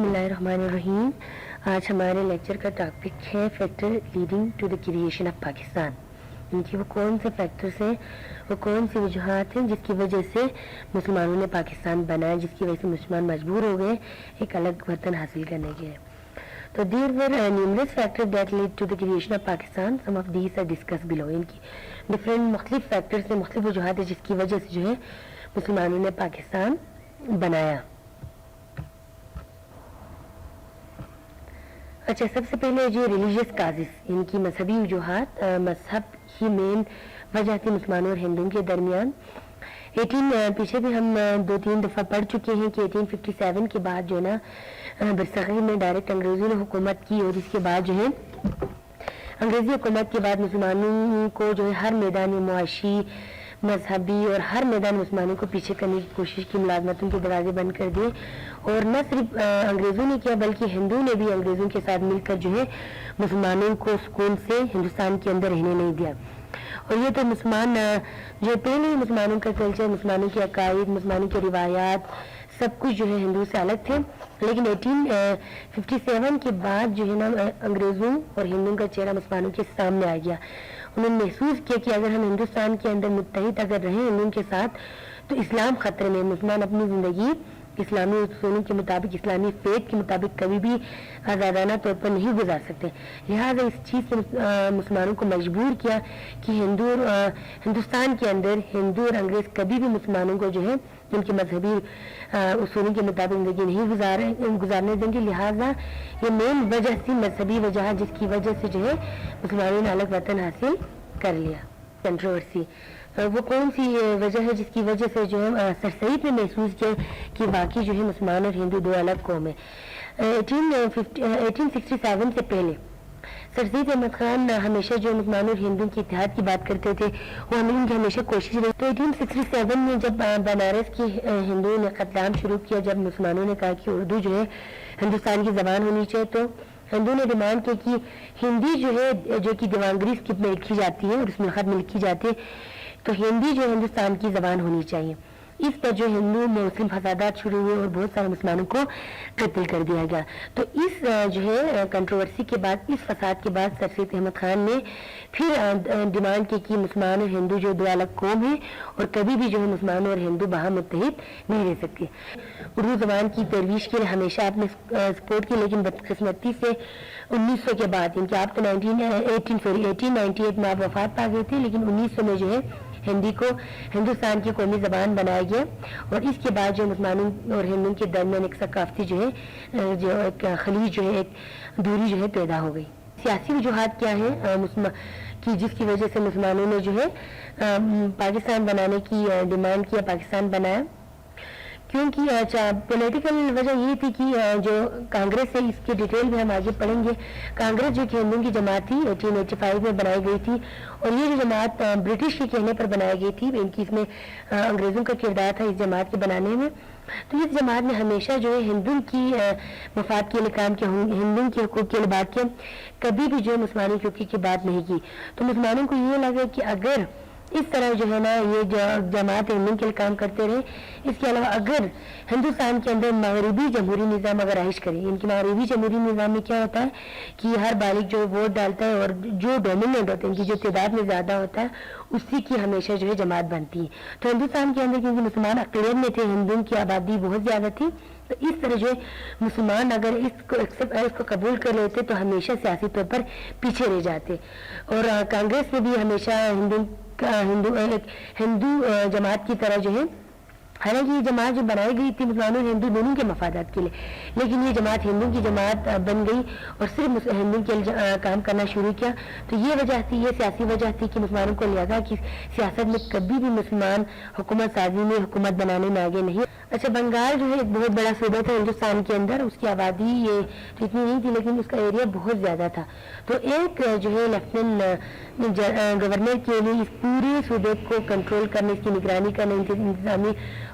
بسم اللہ الرحمن الرحیم. آج ہمارے لیکچر کا ٹاپک ہے factor leading to the creation of Pakistan. ان کی وہ کون سے فیکٹرز ہیں, وہ کون سی وجوہات ہیں جس کی وجہ سے مسلمانوں نے پاکستان بنایا, جس کی وجہ سے مسلمان مجبور ہو گئے ایک الگ وطن حاصل کرنے کے. تو there were numerous factor that led to the creation of Pakistan. Some of these are discuss below. ان کی ڈفرینٹ مختلف فیکٹرز ہیں, مختلف وجوہات ہیں جس کی وجہ سے جو ہے مسلمانوں نے پاکستان بنایا. اچھا, سب سے پہلے جو ریلیجیس کازز, ان کی مذہبی وجوہات. مذہب ہی مین وجہ تھی مسلمانوں اور ہندوؤں کے درمیان. پیچھے بھی ہم 2-3 دفعہ پڑھ چکے ہیں کہ 1857 کے بعد جو ہے نا برصغیر میں ڈائریکٹ انگریزوں نے حکومت کی, اور اس کے بعد جو ہے انگریزی حکومت کے بعد مسلمانوں کو جو ہے ہر میدان میں معاشی, مذہبی اور ہر میدان مسلمانوں کو پیچھے کرنے کی کوشش کی, ملازمتوں کے دروازے بند کر دیے. اور نہ صرف انگریزوں نے کیا بلکہ ہندوؤں نے بھی انگریزوں کے ساتھ مل کر جو ہے مسلمانوں کو سکون سے ہندوستان کے اندر رہنے نہیں دیا. اور یہ تو مسلمان جو پہلے ہی مسلمانوں کا کلچر, مسلمانوں کے عقائد, مسلمانوں کے روایات سب کچھ جو ہے ہندو سے الگ تھے. لیکن 1857 کے بعد جو ہے نا انگریزوں اور ہندوؤں کا چہرہ مسلمانوں کے سامنے آ گیا. انہوں نے محسوس کیا کہ اگر ہم ہندوستان کے اندر متحد اگر رہیں ہندوؤں کے ساتھ تو اسلام خطرے میں, مسلمان اپنی زندگی اسلامی اصولوں کے مطابق, اسلامی فیت کے مطابق کبھی بھی آزادانہ طور پر نہیں گزار سکتے. لہٰذا اس چیز سے مسلمانوں کو مجبور کیا کہ ہندوستان کے اندر ہندو اور انگریز کبھی بھی مسلمانوں کو جو ہے ان کے مذہبی اصولوں کے مطابق زندگی نہیں گزارنے دیں گے. لہٰذا یہ مین وجہ تھی, مذہبی وجہ, جس کی وجہ سے جو ہے مسلمانوں نے الگ وطن حاصل کر لیا. کنٹروورسی وہ کون سی وجہ ہے جس کی وجہ سے جو ہے سر سید نے محسوس کیا کہ واقعی جو ہے مسلمان اور ہندو دو الگ قوم ہیں. 1867 سے پہلے سر سید احمد خان ہمیشہ جو مسلمانوں اور ہندوؤں کی اتحاد کی بات کرتے تھے, وہ ان کی ہمیشہ کوشش رہی. تو 1867 میں جب بنارس کی ہندوؤں نے قتل عام شروع کیا, جب مسلمانوں نے کہا کہ اردو جو ہے ہندوستان کی زبان ہونی چاہیے, تو ہندوؤں نے ڈیمانڈ کی کہ ہندی جو ہے جو کہ دیونگری اسکرپٹ میں لکھی جاتی ہے اور اس میں خط میں لکھی جاتی ہے, تو ہندی جو ہندوستان کی زبان ہونی چاہیے. اس پر جو ہندو مسلم فسادات شروع ہوئے اور بہت سارے مسلمانوں کو قتل کر دیا گیا. تو اس جو ہے کنٹروورسی کے بعد, اس فساد کے بعد سر سید احمد خان نے پھر ڈیمانڈ کی کہ مسلمان اور ہندو جو دو الگ قوم ہیں اور کبھی بھی جو ہے مسلمان اور ہندو باہم متحد نہیں رہ سکتے. اردو زبان کی ترویج کے لیے ہمیشہ آپ نے سپورٹ کی, لیکن بدقسمتی سے 1900 کے بعد, ان کے آپ تو 1898 میں آپ وفات پا گئے تھے, لیکن 1900 میں جو ہے ہندی کو ہندوستان کی قومی زبان بنایا گیا. اور اس کے بعد جو مسلمانوں اور ہندوؤں کے درمیان ایک ثقافتی جو ہے جو ایک خلیج جو ہے ایک دوری جو ہے پیدا ہو گئی. سیاسی وجوہات کیا ہے کہ جس کی وجہ سے مسلمانوں نے جو ہے پاکستان بنانے کی ڈیمانڈ کیا, پاکستان بنایا؟ کیونکہ پولیٹیکل وجہ یہ تھی کہ جو کانگریس ہے, اس کی ڈیٹیل بھی ہم آگے پڑھیں گے. کانگریس جو کہ ہندوؤں کی جماعت تھی 1885 میں بنائی گئی تھی, اور یہ جو جماعت برٹش کے کہنے پر بنائی گئی تھی, ان کی اس میں انگریزوں کا کردار تھا اس جماعت کے بنانے میں. تو اس جماعت نے ہمیشہ جو ہے ہندوؤں کی مفاد کے لیے کام کیا, ہندوؤں کے حقوق کے لیے بات کیا, کبھی بھی جو ہے مسلمانوں کے حقوق کی بات نہیں کی. تو مسلمانوں کو یہ لگا کہ اگر اس طرح جو ہے نا یہ جماعت ہندوؤں کے لیے کام کرتے رہے, اس کے علاوہ اگر ہندوستان کے اندر مغربی جمہوری نظام اگر رہائش کرے, ان کی مغربی جمہوری نظام میں کیا ہوتا ہے کہ ہر بالغ جو ووٹ ڈالتا ہے اور جو ڈومیننٹ ہوتے ہیں, ان کی جو تعداد میں زیادہ ہوتا ہے, اسی کی ہمیشہ جو ہے جماعت بنتی ہے. تو ہندوستان کے اندر کیونکہ مسلمان اقلیت میں تھے, ہندوؤں کی آبادی بہت زیادہ تھی, تو اس طرح جو ہے مسلمان اگر اس کو قبول کر لیتے تو ہمیشہ سیاسی طور پر پیچھے رہ جاتے. اور کانگریس میں بھی ہمیشہ ہندو جماعت کی طرح جو ہے, حالانکہ یہ جماعت جو بنائی گئی تھی مسلمانوں اور ہندو دونوں کے مفادات کے لیے, لیکن یہ جماعت ہندو کی جماعت بن گئی اور صرف ہندو کے لیے کام کرنا شروع کیا. تو یہ وجہ تھی, یہ سیاسی وجہ تھی کہ مسلمانوں کو لہذا کہ سیاست میں کبھی بھی مسلمان حکومت سازی میں, حکومت بنانے میں آگے نہیں. اچھا, بنگال جو ہے ایک بہت بڑا صوبہ تھا ہندوستان کے اندر, اس کی آبادی یہ تو اتنی نہیں تھی, لیکن اس کا ایریا بہت زیادہ تھا. تو ایک جو ہے لیفٹیننٹ گورنر کے لیے اس پورے صوبے کو کنٹرول کرنے, اس کی نگرانی کرنے, انتظامی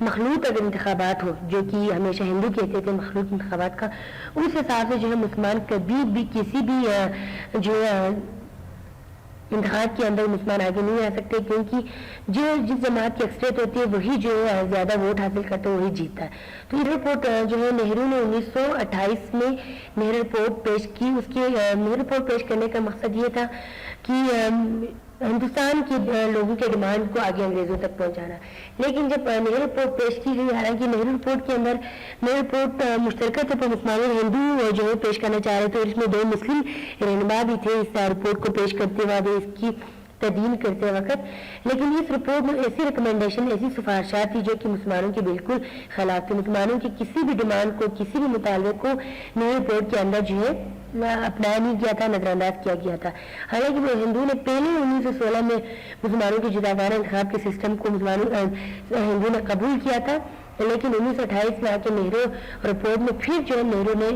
مخلوط اگر انتخابات ہو، جو کہ ہمیشہ ہندو کہتے تھے مخلوط انتخابات کا، اس حساب سے جو ہے مسلمان کبھی بھی کسی بھی جو انتخاب کے اندر مسلمان آگے نہیں آ سکتے، کیونکہ جس جماعت کی اکثریت ہوتی ہے وہی جو زیادہ ووٹ حاصل کرتا ہے وہی جیتتا ہے۔ تو یہ رپورٹ جو ہے نہرو نے 1928 میں نہرو رپورٹ پیش کی۔ اس کی نہرو رپورٹ پیش کرنے کا مقصد یہ تھا کہ ہندوستان کے لوگوں کے ڈیمانڈ کو آگے انگریزوں تک پہنچانا، لیکن جب نہرو رپورٹ پیش کی گئی، حالانکہ نہرو رپورٹ کے اندر نہرو رپورٹ مشترکہ طور پر مسلمان اور ہندو جو ہے پیش کرنا چاہ رہے تھے، اور اس میں 2 مسلم رہنما بھی تھے اس رپورٹ کو پیش کرتے وقت، اس کی تدوین کرتے وقت، لیکن اس رپورٹ میں ایسی ریکمنڈیشن، ایسی سفارشات تھی جو کہ مسلمانوں کے بالکل خلاف تھی۔ مسلمانوں کی کسی بھی ڈیمانڈ کو، کسی بھی مطالبے کو نہرو رپورٹ کے اندر جو ہے اپنایا نہیں گیا تھا، نظر انداز کیا گیا تھا۔ حالانکہ وہ ہندو نے پہلے 1916 میں مسلمانوں کے جداگانہ انتخاب کے سسٹم کو ہندو نے قبول کیا تھا، لیکن 1928 میں آ کے نہرو رپورٹ میں پھر جو نہرو نے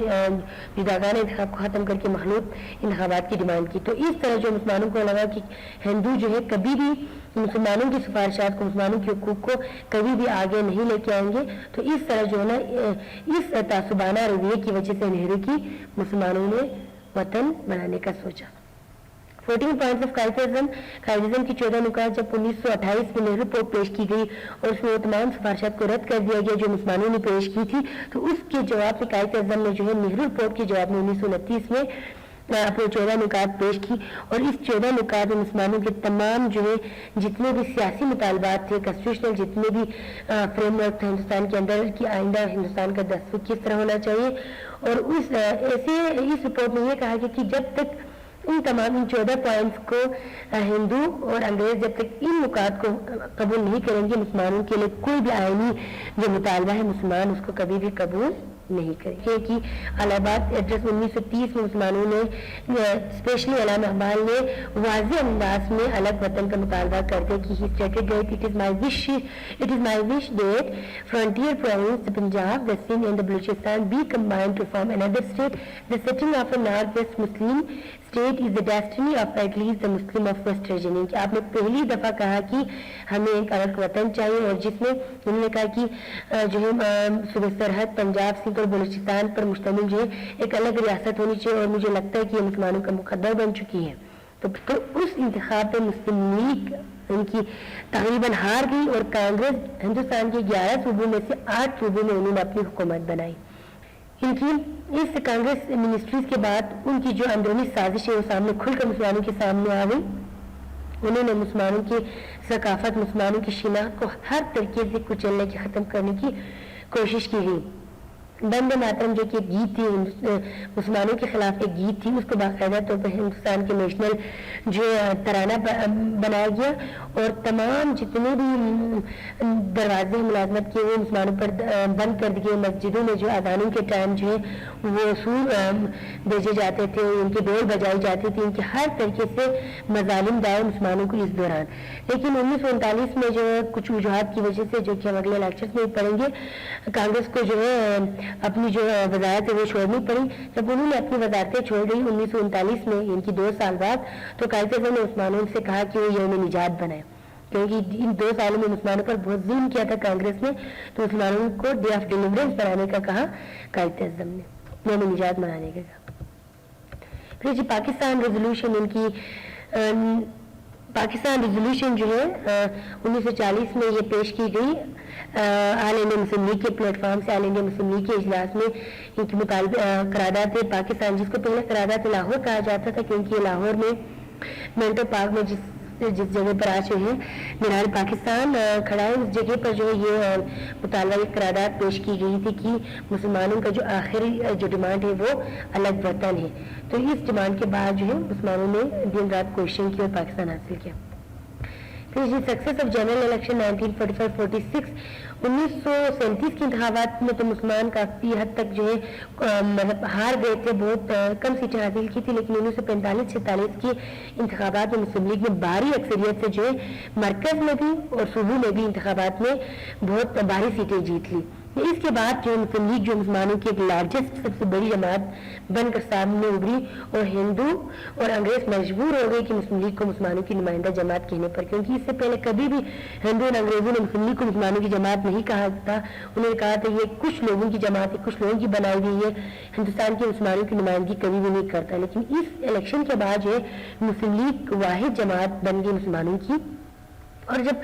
جداگانہ انتخاب کو ختم کر کے مخلوط انتخابات کی ڈیمانڈ کی۔ تو اس طرح جو مسلمانوں کو لگا کہ ہندو جو ہے کبھی بھی مسلمانوں کی سفارشات کو، مسلمانوں کے حقوق کو کبھی بھی آگے نہیں لے کے آئیں گے، تو اس طرح جو ہے نا اس تعصبانہ رویے کی وجہ سے نہرو کی مسلمانوں نے وطن بنانے کا سوچا۔ 14 پوائنٹس آف قائدازم کی 14 نکات جب 1928 میں نہرو رپورٹ پیش کی گئی اور اس میں وہ تمام سفارشات کو رد کر دیا گیا جو مسلمانوں نے پیش کی تھی، تو اس کے جواب میں قائداعظم نے جو ہے نہرو رپورٹ کے جواب میں 1929 میں اپنے 14 نکات پیش کی، اور اس 14 نکات میں مسلمانوں کے تمام جو ہے جتنے بھی سیاسی مطالبات تھے، کنسٹیٹیوشنل جتنے بھی فریم ورک تھا ہندوستان کے اندر کہ آئندہ ہندوستان کا دستور کس طرح ہونا چاہیے، اور اس رپورٹ میں یہ کہا گیا کہ جب تک ان 14 پوائنٹس کو ہندو اور انگریز جب تک ان نکات کو قبول نہیں کریں گے، مسلمانوں کے لیے کوئی بھی آئینی جو مطالبہ ہے مسلمان اس کو کبھی بھی قبول نہیں کریں گے۔ کہ الہ آباد ایڈریس 1930 میں مسلمانوں نے اسپیشلی علامہ اقبال نے واضح انداز میں الگ وطن کا مطالبہ کرتے کہ he stated that it is my wish that frontier province the Punjab, the Sindh and the Balochistan be combined to form another state. The setting of a northwest Muslim state is the destiny of at least the Muslim of West region. کہ آپ نے پہلی دفعہ کہا کہ ہمیں ایک الگ وطن چاہیے، اور جس میں انہوں نے کہا کہ جو ہے صوبہ سرحد پنجاب، سندھ اور بلوچستان پر مشتمل جو ہے ایک الگ ریاست ہونی چاہیے، اور مجھے لگتا ہے کہ یہ مسلمانوں کا مقدر بن چکی ہے۔ تو اس انتخاب پہ مسلم لیگ ان کی تقریباً ہار گئی، اور کانگریس ہندوستان کے 11 صوبوں میں سے 8 صوبوں میں انہوں نے اپنی حکومت بنائی۔ ان کی اس کانگریس منسٹریز کے بعد ان کی جو اندرونی سازش ہے وہ سامنے کھل کر مسلمانوں کے سامنے آ گئی۔ انہوں نے مسلمانوں کی ثقافت، مسلمانوں کی شناخت کو ہر طریقے سے کچلنے کی، ختم کرنے کی کوشش کی گئی۔ بندے ماترم جو کہ ایک گیت تھی، مسلمانوں کے خلاف ایک گیت تھی، اس کو باقاعدہ طور پر ہندوستان کے نیشنل جو ترانہ بنایا گیا، اور تمام جتنے بھی دروازے ملازمت کے وہ مسلمانوں پر بند کر دیے۔ مسجدوں میں جو اذانوں کے ٹائم جو ہے وہ اصول بھیجے جاتے تھے، ان کی ڈول بجائی جاتی تھی، ان کے ہر طریقے سے مظالم دائے مسلمانوں کو اس دوران۔ لیکن 1939 میں جو ہے کچھ وجوہات کی وجہ سے، جو کہ ہم اگلے لیکچرز میں پڑھیں گے، کانگریس کو جو ہے اپنی جو وزارت ہے وہ چھوڑنی پڑی۔ جب انہوں نے اپنی وزارتیں چھوڑ دی 1939 میں، ان کی 2 سال بعد، تو قائداعظم نے مسلمانوں سے کہا کہ وہ یوم نجات بنائے، کیونکہ ان 2 سالوں میں مسلمانوں پر بہت ظلم کیا تھا کانگریس نے، تو مسلمانوں کو ڈے آف ڈیلیورنس بنانے کا کہا قائداعظم نے، یوم نجات منانے کا کہا۔ پھر جی پاکستان ریزولوشن، ان کی پاکستان ریزولوشن جو ہے 1940 میں یہ پیش کی گئی آل انڈیا مسلم لیگ کے پلیٹ فارم سے۔ آل انڈیا مسلم لیگ کے اجلاس میں ان کی قرارداد پاکستان، جس کو پہلے قرارداد لاہور کہا جاتا تھا، کیونکہ یہ لاہور میں منٹو پارک میں جس جگہ پر آج جو ہے مینار پاکستان کھڑا ہے، اس جگہ پر جو ہے یہ مطالبہ قرارداد پیش کی گئی تھی کہ مسلمانوں کا جو آخری جو ڈیمانڈ ہے وہ الگ وطن ہے۔ تو اس ڈیمانڈ کے بعد جو ہے مسلمانوں نے دن رات کوششیں کی اور پاکستان حاصل کیا۔ پھر جی سکسیس آف جنرل الیکشن 1945-46، 1937 کے انتخابات میں تو مسلمان کافی حد تک جو ہے مطلب ہار گئے تھے، بہت کم سیٹیں حاصل کی تھی، لیکن 1945-46 کے انتخابات میں مسلم لیگ نے بھاری اکثریت سے جو ہے مرکز میں بھی اور صوبوں میں بھی انتخابات میں بہت بھاری سیٹیں جیت لی۔ اس کے بعد جو مسلم لیگ جو مسلمانوں کی ایک لارجسٹ سب سے بڑی جماعت بن کر سامنے ابھری اور ہندو اور انگریز مجبور ہو گئے کہ مسلم لیگ کو مسلمانوں کی نمائندہ جماعت کہنے پر، کیونکہ اس سے پہلے کبھی بھی ہندو اور انگریزوں نے مسلم لیگ کو مسلمانوں کی جماعت نہیں کہا تھا. انہوں نے کہا تھا یہ کچھ لوگوں کی جماعت ہے، کچھ لوگوں کی بنائی ہوئی ہے، ہندوستان کے مسلمانوں کی نمائندگی کبھی بھی نہیں کرتا. لیکن اس الیکشن کے بعد جو ہے مسلم لیگ واحد جماعت بن گئی مسلمانوں کی، اور جب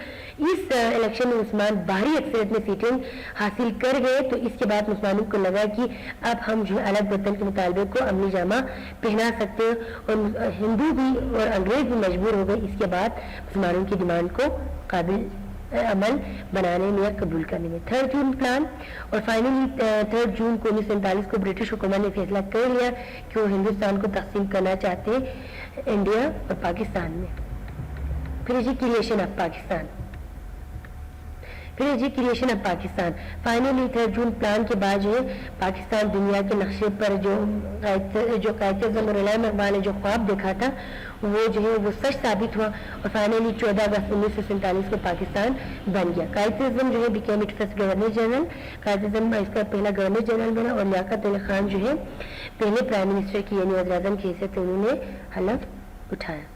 اس الیکشن میں مسلمان بھاری اکثریت میں سیٹیں حاصل کر گئے تو اس کے بعد مسلمانوں کو لگا کہ اب ہم جو ہے الگ وطن کے مطالبے کو عملی جامہ پہنا سکتے ہیں، اور ہندو بھی اور انگریز بھی مجبور ہو گئے اس کے بعد مسلمانوں کی ڈیمانڈ کو قابل عمل بنانے میں یا قبول کرنے میں. 3 جون پلان، اور فائنلی 3 جون کو 1947 کو برٹش حکومت نے فیصلہ کر لیا کہ وہ ہندوستان کو تقسیم کرنا چاہتے ہیں انڈیا اور پاکستان میں. پھر جی creation of Pakistan, finally 3 June plan کے بعد جو ہے پاکستان دنیا کے نقشے پر جو قائد اعظم اور علامہ اقبال نے جو خواب دیکھا تھا وہ جو ہے وہ سچ ثابت ہوا، اور فائنلی 14 اگست 1947 کو پاکستان بن گیا. قائد اعظم جو ہے became it first governor general, Quaid Azam اس کا پہلا گورنر جنرل بنا، اور لیاقت علی خان جو ہے پہلے پرائم منسٹر کی یعنی وزیر اعظم کی حیثیت انہوں نے حلف اٹھایا.